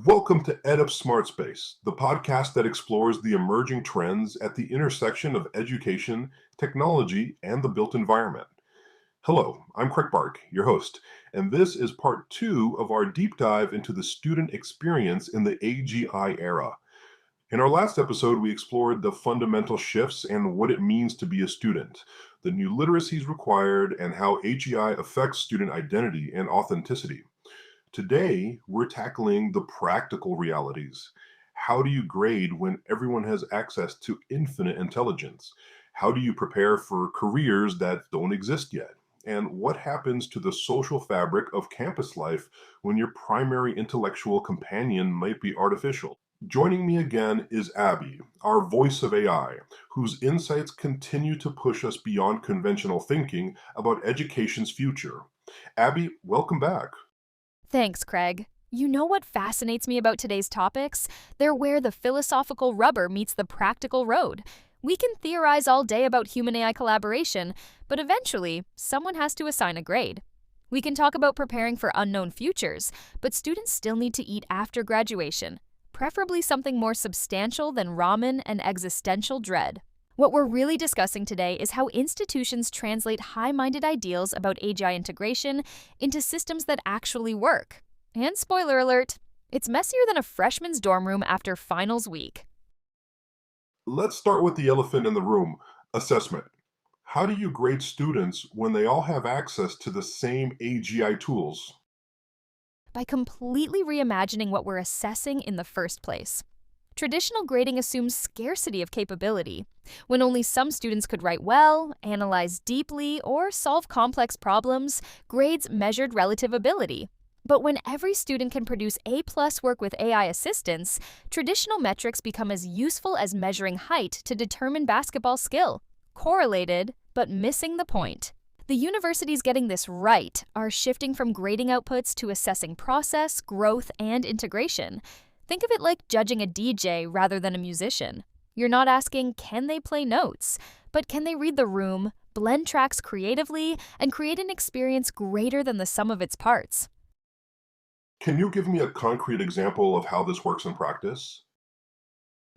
Welcome to EdUp Smart Space, the podcast that explores the emerging trends at the intersection of education, technology, and the built environment. Hello, I'm Craig Bark, your host, and this is part two of our deep dive into the student experience in the AGI era. In our last episode, we explored the fundamental shifts and what it means to be a student, the new literacies required, and how AGI affects student identity and authenticity. Today, we're tackling the practical realities. How do you grade when everyone has access to infinite intelligence? How do you prepare for careers that don't exist yet? And what happens to the social fabric of campus life when your primary intellectual companion might be artificial? Joining me again is Abby, our voice of AI, whose insights continue to push us beyond conventional thinking about education's future. Abby, welcome back. Thanks, Craig. You know what fascinates me about today's topics? They're where the philosophical rubber meets the practical road. We can theorize all day about human AI collaboration, but eventually, someone has to assign a grade. We can talk about preparing for unknown futures, but students still need to eat after graduation, preferably something more substantial than ramen and existential dread. What we're really discussing today is how institutions translate high-minded ideals about AGI integration into systems that actually work. And spoiler alert, it's messier than a freshman's dorm room after finals week. Let's start with the elephant in the room, assessment. How do you grade students when they all have access to the same AGI tools? By completely reimagining what we're assessing in the first place. Traditional grading assumes scarcity of capability. When only some students could write well, analyze deeply, or solve complex problems, grades measured relative ability. But when every student can produce A-plus work with AI assistance, traditional metrics become as useful as measuring height to determine basketball skill. Correlated, but missing the point. The universities getting this right are shifting from grading outputs to assessing process, growth, and integration. Think of it like judging a DJ rather than a musician. You're not asking, can they play notes? But can they read the room, blend tracks creatively, and create an experience greater than the sum of its parts? Can you give me a concrete example of how this works in practice?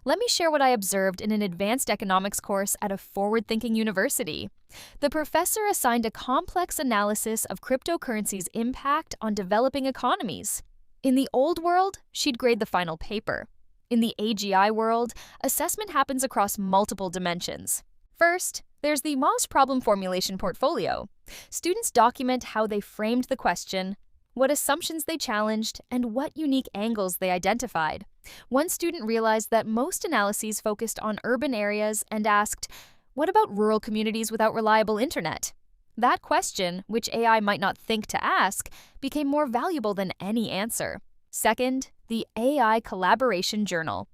Let me share what I observed in an advanced economics course at a forward-thinking university. The professor assigned a complex analysis of cryptocurrency's impact on developing economies. In the old world, she'd grade the final paper. In the AGI world, assessment happens across multiple dimensions. First, there's the MOS problem formulation portfolio. Students document how they framed the question, what assumptions they challenged, and what unique angles they identified. One student realized that most analyses focused on urban areas and asked, what about rural communities without reliable internet? That question, which AI might not think to ask, became more valuable than any answer. Second, the AI Collaboration Journal.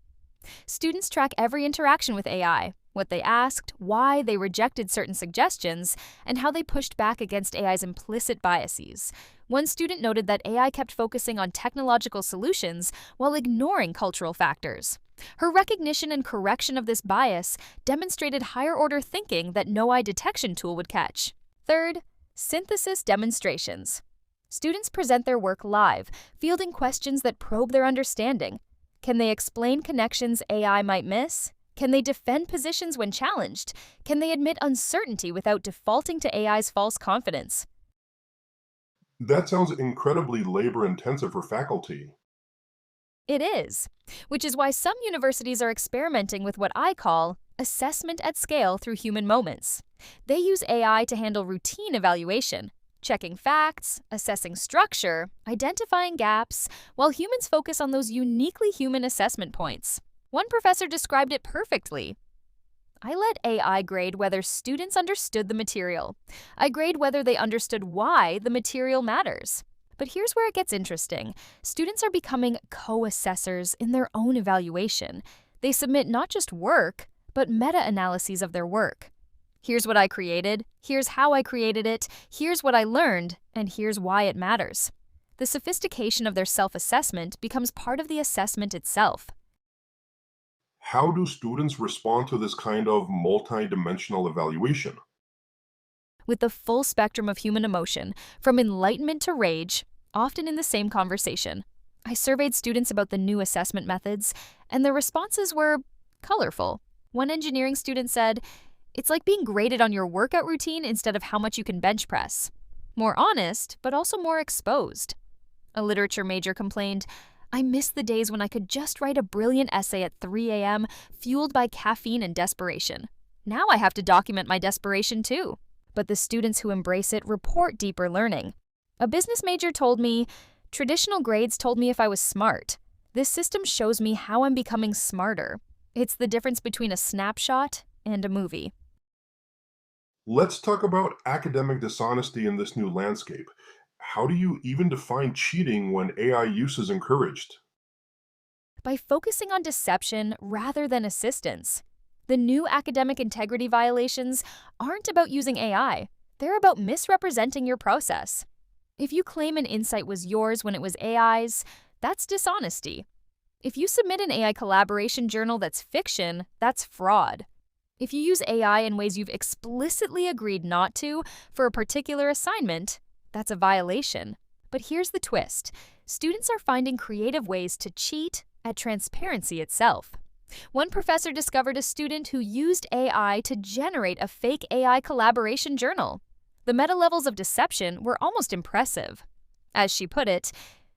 Students track every interaction with AI, what they asked, why they rejected certain suggestions, and how they pushed back against AI's implicit biases. One student noted that AI kept focusing on technological solutions while ignoring cultural factors. Her recognition and correction of this bias demonstrated higher-order thinking that no eye detection tool would catch. Third, synthesis demonstrations. Students present their work live, fielding questions that probe their understanding. Can they explain connections AI might miss? Can they defend positions when challenged? Can they admit uncertainty without defaulting to AI's false confidence? That sounds incredibly labor-intensive for faculty. It is, which is why some universities are experimenting with what I call assessment at scale through human moments. They use AI to handle routine evaluation, checking facts, assessing structure, identifying gaps, while humans focus on those uniquely human assessment points. One professor described it perfectly. I let AI grade whether students understood the material. I grade whether they understood why the material matters. But here's where it gets interesting. Students are becoming co-assessors in their own evaluation. They submit not just work, but meta-analyses of their work. Here's what I created, here's how I created it, here's what I learned, and here's why it matters. The sophistication of their self-assessment becomes part of the assessment itself. How do students respond to this kind of multi-dimensional evaluation? With the full spectrum of human emotion, from enlightenment to rage, often in the same conversation. I surveyed students about the new assessment methods, and their responses were colorful. One engineering student said, "It's like being graded on your workout routine instead of how much you can bench press." More honest, but also more exposed. A literature major complained, "I miss the days when I could just write a brilliant essay at 3 a.m., fueled by caffeine and desperation. Now I have to document my desperation too." But the students who embrace it report deeper learning. A business major told me, "Traditional grades told me if I was smart. This system shows me how I'm becoming smarter. It's the difference between a snapshot and a movie." Let's talk about academic dishonesty in this new landscape. How do you even define cheating when AI use is encouraged? By focusing on deception rather than assistance. The new academic integrity violations aren't about using AI, they're about misrepresenting your process. If you claim an insight was yours when it was AI's, that's dishonesty. If you submit an AI collaboration journal that's fiction, that's fraud. If you use AI in ways you've explicitly agreed not to for a particular assignment, that's a violation. But here's the twist. Students are finding creative ways to cheat at transparency itself. One professor discovered a student who used AI to generate a fake AI collaboration journal. The meta levels of deception were almost impressive. As she put it,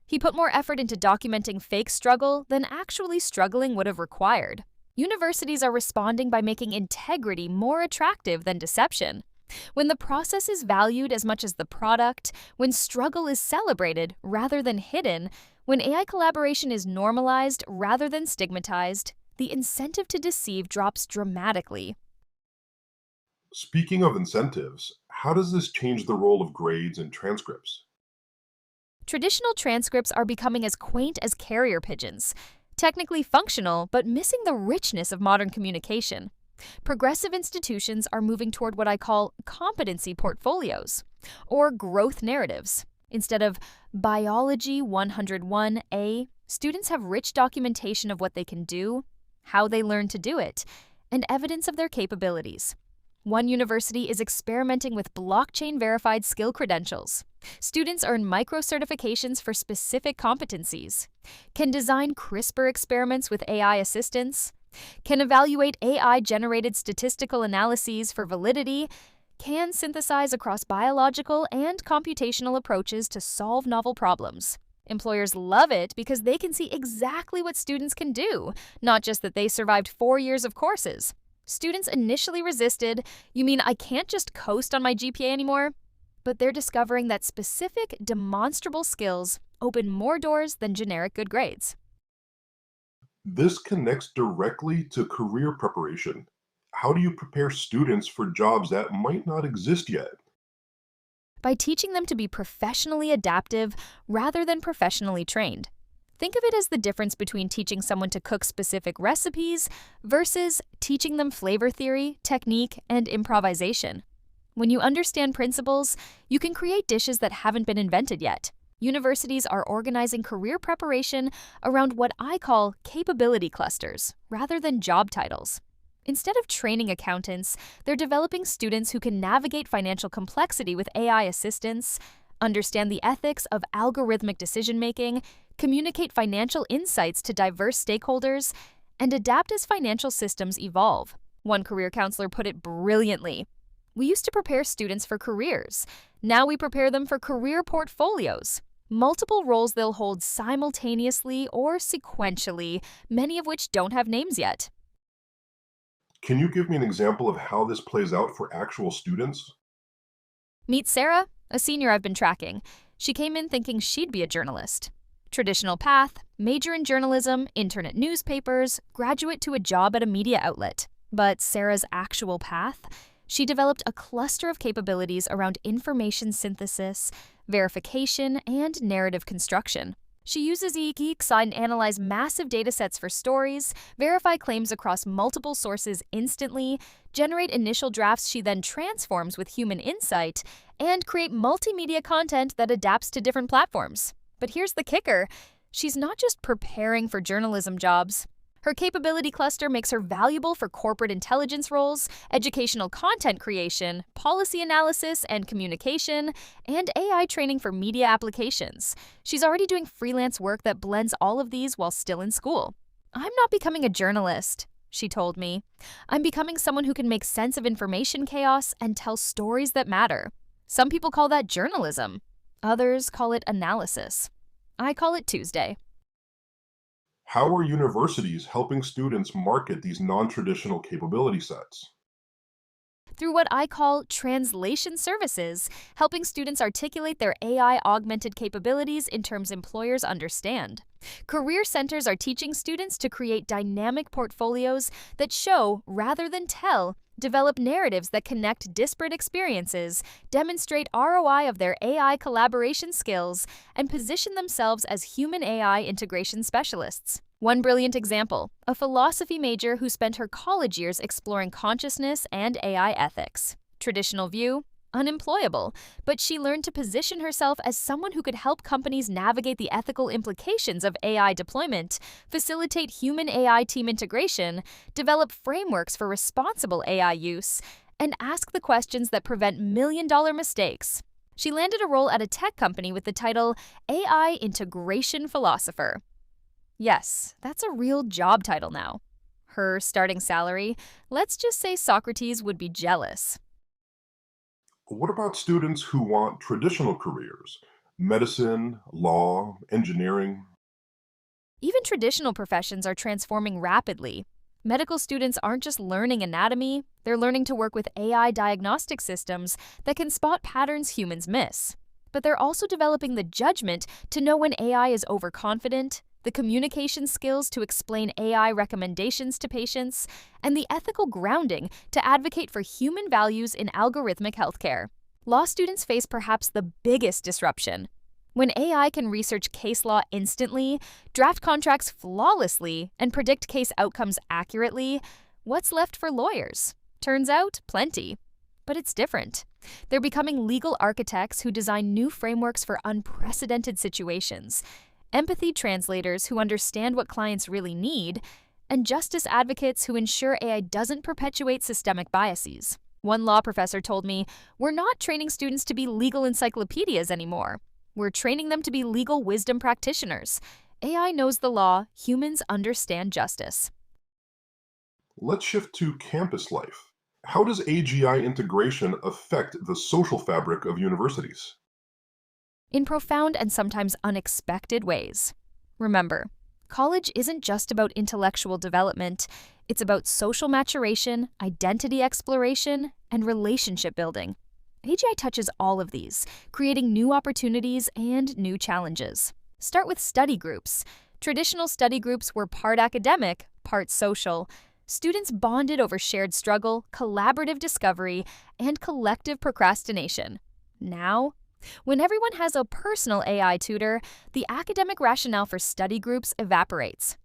he put more effort into documenting fake struggle than actually struggling would have required. Universities are responding by making integrity more attractive than deception. When the process is valued as much as the product, when struggle is celebrated rather than hidden, when AI collaboration is normalized rather than stigmatized, the incentive to deceive drops dramatically. Speaking of incentives, how does this change the role of grades and transcripts? Traditional transcripts are becoming as quaint as carrier pigeons, technically functional but missing the richness of modern communication. Progressive institutions are moving toward what I call competency portfolios, or growth narratives. Instead of Biology 101A, students have rich documentation of what they can do, how they learn to do it, and evidence of their capabilities. One university is experimenting with blockchain-verified skill credentials. Students earn micro-certifications for specific competencies, can design CRISPR experiments with AI assistance, can evaluate AI-generated statistical analyses for validity, can synthesize across biological and computational approaches to solve novel problems. Employers love it because they can see exactly what students can do, not just that they survived 4 years of courses. Students initially resisted, "You mean I can't just coast on my GPA anymore?" But they're discovering that specific, demonstrable skills open more doors than generic good grades. This connects directly to career preparation. How do you prepare students for jobs that might not exist yet? By teaching them to be professionally adaptive rather than professionally trained. Think of it as the difference between teaching someone to cook specific recipes versus teaching them flavor theory, technique, and improvisation. When you understand principles, you can create dishes that haven't been invented yet. Universities are organizing career preparation around what I call capability clusters rather than job titles. Instead of training accountants, they're developing students who can navigate financial complexity with AI assistance, understand the ethics of algorithmic decision-making, communicate financial insights to diverse stakeholders, and adapt as financial systems evolve. One career counselor put it brilliantly. "We used to prepare students for careers. Now we prepare them for career portfolios. Multiple roles they'll hold simultaneously or sequentially, many of which don't have names yet." Can you give me an example of how this plays out for actual students? Meet Sarah, a senior I've been tracking. She came in thinking she'd be a journalist. Traditional path, major in journalism, intern at newspapers, graduate to a job at a media outlet. But Sarah's actual path? She developed a cluster of capabilities around information synthesis, verification, and narrative construction. She uses eGeeks and analyze massive datasets for stories, verify claims across multiple sources instantly, generate initial drafts she then transforms with human insight, and create multimedia content that adapts to different platforms. But here's the kicker. She's not just preparing for journalism jobs. Her capability cluster makes her valuable for corporate intelligence roles, educational content creation, policy analysis and communication, and AI training for media applications. She's already doing freelance work that blends all of these while still in school. "I'm not becoming a journalist," she told me. "I'm becoming someone who can make sense of information chaos and tell stories that matter." Some people call that journalism. Others call it analysis. I call it Tuesday. How are universities helping students market these non-traditional capability sets? Through what I call translation services, helping students articulate their AI-augmented capabilities in terms employers understand. Career centers are teaching students to create dynamic portfolios that show, rather than tell, develop narratives that connect disparate experiences, demonstrate ROI of their AI collaboration skills, and position themselves as human-AI integration specialists. One brilliant example, a philosophy major who spent her college years exploring consciousness and AI ethics. Traditional view, unemployable, but she learned to position herself as someone who could help companies navigate the ethical implications of AI deployment, facilitate human-AI team integration, develop frameworks for responsible AI use, and ask the questions that prevent million-dollar mistakes. She landed a role at a tech company with the title AI Integration Philosopher. Yes, that's a real job title now. Her starting salary, let's just say Socrates would be jealous. What about students who want traditional careers? Medicine, law, engineering? Even traditional professions are transforming rapidly. Medical students aren't just learning anatomy, they're learning to work with AI diagnostic systems that can spot patterns humans miss. But they're also developing the judgment to know when AI is overconfident, the communication skills to explain AI recommendations to patients, and the ethical grounding to advocate for human values in algorithmic healthcare. Law students face perhaps the biggest disruption. When AI can research case law instantly, draft contracts flawlessly, and predict case outcomes accurately, what's left for lawyers? Turns out, plenty. But it's different. They're becoming legal architects who design new frameworks for unprecedented situations, empathy translators who understand what clients really need, and justice advocates who ensure AI doesn't perpetuate systemic biases. One law professor told me, "We're not training students to be legal encyclopedias anymore. We're training them to be legal wisdom practitioners. AI knows the law, humans understand justice." Let's shift to campus life. How does AGI integration affect the social fabric of universities? In profound and sometimes unexpected ways. Remember, college isn't just about intellectual development, it's about social maturation, identity exploration, and relationship building. AGI touches all of these, creating new opportunities and new challenges. Start with study groups. Traditional study groups were part academic, part social. Students bonded over shared struggle, collaborative discovery, and collective procrastination. Now, when everyone has a personal AI tutor, the academic rationale for study groups evaporates.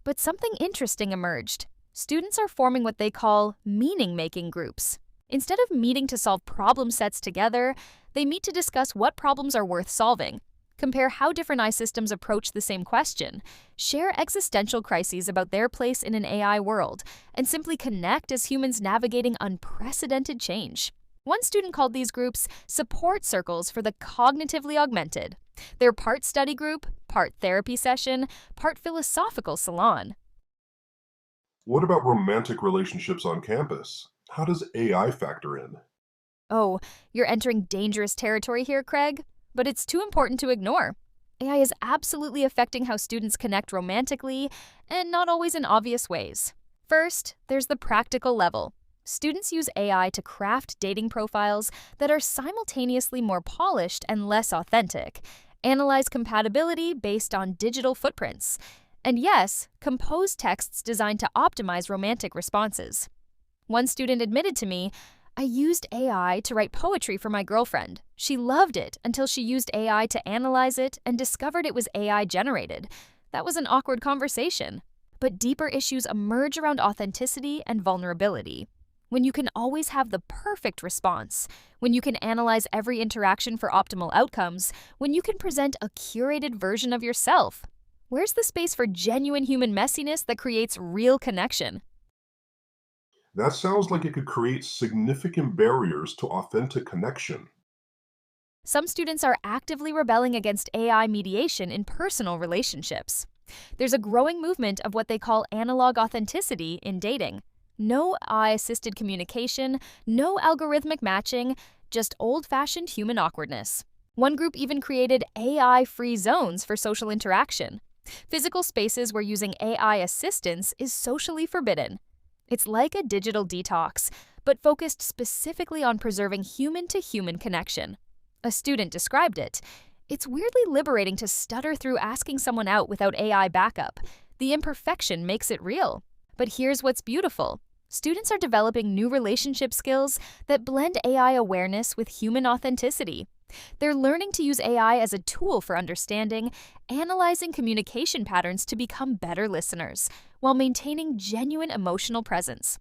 But something interesting emerged. Students are forming what they call meaning-making groups. Instead of meeting to solve problem sets together, they meet to discuss what problems are worth solving, compare how different AI systems approach the same question, share existential crises about their place in an AI world, and simply connect as humans navigating unprecedented change. One student called these groups support circles for the cognitively augmented. They're part study group, part therapy session, part philosophical salon. What about romantic relationships on campus? How does AI factor in? Oh, you're entering dangerous territory here, Craig, but it's too important to ignore. AI is absolutely affecting how students connect romantically, and not always in obvious ways. First, there's the practical level. Students use AI to craft dating profiles that are simultaneously more polished and less authentic, analyze compatibility based on digital footprints, and yes, compose texts designed to optimize romantic responses. One student admitted to me, "I used AI to write poetry for my girlfriend. She loved it until she used AI to analyze it and discovered it was AI generated. That was an awkward conversation." But deeper issues emerge around authenticity and vulnerability. When you can always have the perfect response, when you can analyze every interaction for optimal outcomes, when you can present a curated version of yourself, Where's the space for genuine human messiness that creates real connection? That sounds like it could create significant barriers to authentic connection. Some students are actively rebelling against AI mediation in personal relationships. There's a growing movement of what they call analog authenticity in dating. No AI assisted communication, no algorithmic matching, just old fashioned human awkwardness. One group even created AI free zones for social interaction. Physical spaces where using AI assistance is socially forbidden. It's like a digital detox, but focused specifically on preserving human to human connection. A student described it. It's weirdly liberating to stutter through asking someone out without AI backup. The imperfection makes it real. But here's what's beautiful. Students are developing new relationship skills that blend AI awareness with human authenticity. They're learning to use AI as a tool for understanding, analyzing communication patterns to become better listeners, while maintaining genuine emotional presence.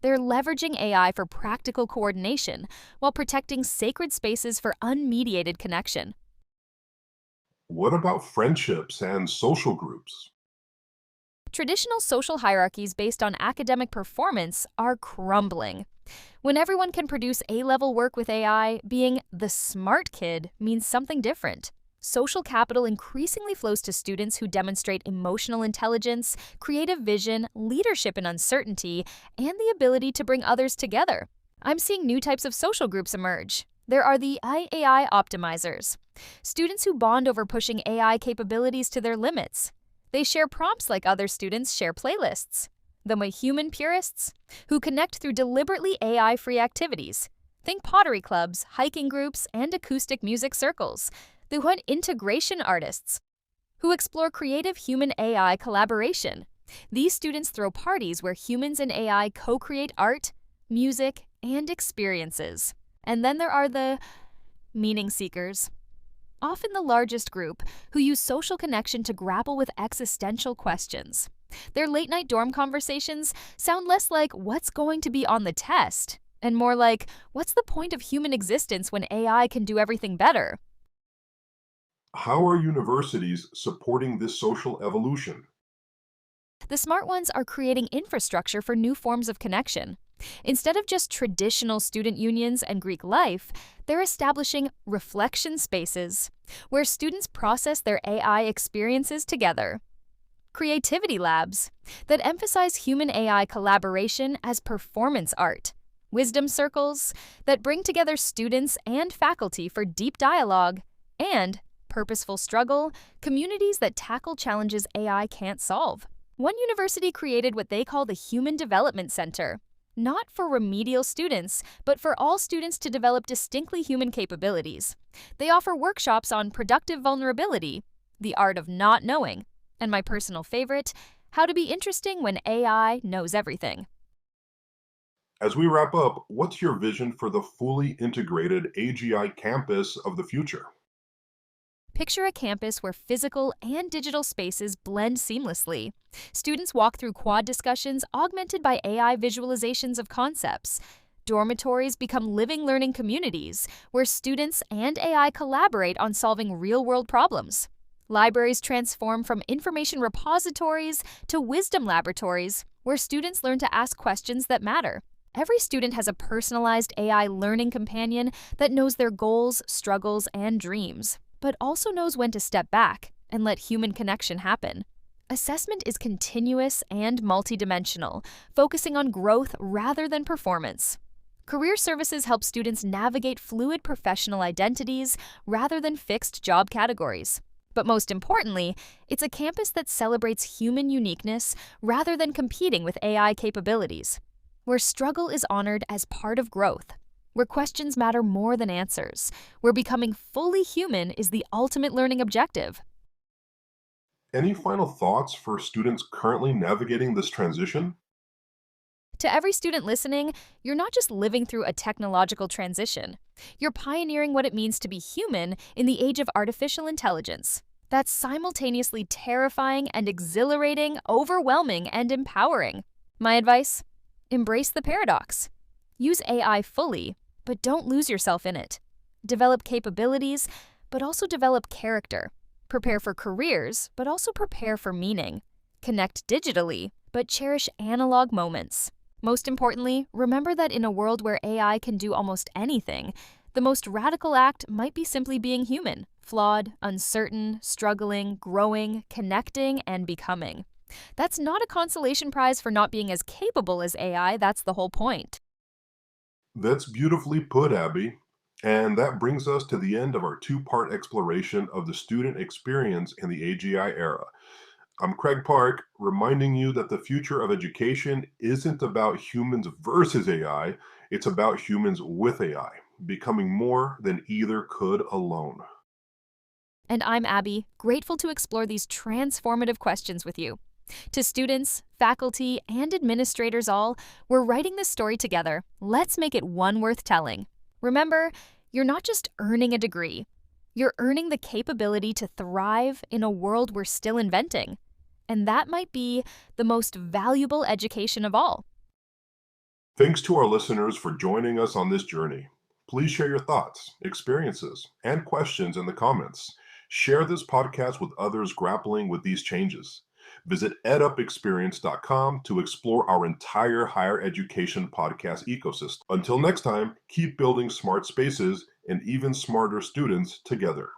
They're leveraging AI for practical coordination while protecting sacred spaces for unmediated connection. What about friendships and social groups? Traditional social hierarchies based on academic performance are crumbling. When everyone can produce A-level work with AI, being the smart kid means something different. Social capital increasingly flows to students who demonstrate emotional intelligence, creative vision, leadership in uncertainty, and the ability to bring others together. I'm seeing new types of social groups emerge. There are the AI optimizers, students who bond over pushing AI capabilities to their limits. They share prompts like other students share playlists. The human purists, who connect through deliberately AI-free activities. Think pottery clubs, hiking groups, and acoustic music circles. The integration artists, who explore creative human-AI collaboration. These students throw parties where humans and AI co-create art, music, and experiences. And then there are the meaning seekers, often the largest group, who use social connection to grapple with existential questions. Their late-night dorm conversations sound less like what's going to be on the test, and more like what's the point of human existence when AI can do everything better? How are universities supporting this social evolution? The smart ones are creating infrastructure for new forms of connection. Instead of just traditional student unions and Greek life, they're establishing reflection spaces where students process their AI experiences together. Creativity labs that emphasize human-AI collaboration as performance art. Wisdom circles that bring together students and faculty for deep dialogue. And purposeful struggle, communities that tackle challenges AI can't solve. One university created what they call the Human Development Center, not for remedial students, but for all students to develop distinctly human capabilities. They offer workshops on productive vulnerability, the art of not knowing, and my personal favorite, how to be interesting when AI knows everything. As we wrap up, what's your vision for the fully integrated AGI campus of the future? Picture a campus where physical and digital spaces blend seamlessly. Students walk through quad discussions augmented by AI visualizations of concepts. Dormitories become living learning communities where students and AI collaborate on solving real-world problems. Libraries transform from information repositories to wisdom laboratories where students learn to ask questions that matter. Every student has a personalized AI learning companion that knows their goals, struggles, and dreams, but also knows when to step back and let human connection happen. Assessment is continuous and multidimensional, focusing on growth rather than performance. Career services help students navigate fluid professional identities rather than fixed job categories. But most importantly, it's a campus that celebrates human uniqueness rather than competing with AI capabilities, where struggle is honored as part of growth, where questions matter more than answers, where becoming fully human is the ultimate learning objective. Any final thoughts for students currently navigating this transition? To every student listening, you're not just living through a technological transition. You're pioneering what it means to be human in the age of artificial intelligence. That's simultaneously terrifying and exhilarating, overwhelming and empowering. My advice? Embrace the paradox. Use AI fully, but don't lose yourself in it. Develop capabilities, but also develop character. Prepare for careers, but also prepare for meaning. Connect digitally, but cherish analog moments. Most importantly, remember that in a world where AI can do almost anything, the most radical act might be simply being human, flawed, uncertain, struggling, growing, connecting, and becoming. That's not a consolation prize for not being as capable as AI, that's the whole point. That's beautifully put, Abby. And that brings us to the end of our two-part exploration of the student experience in the AGI era. I'm Craig Park, reminding you that the future of education isn't about humans versus AI, it's about humans with AI, becoming more than either could alone. And I'm Abby, grateful to explore these transformative questions with you. To students, faculty, and administrators all, we're writing this story together. Let's make it one worth telling. Remember, you're not just earning a degree, you're earning the capability to thrive in a world we're still inventing. And that might be the most valuable education of all. Thanks to our listeners for joining us on this journey. Please share your thoughts, experiences, and questions in the comments. Share this podcast with others grappling with these changes. Visit edupexperience.com to explore our entire higher education podcast ecosystem. Until next time, keep building smart spaces and even smarter students together.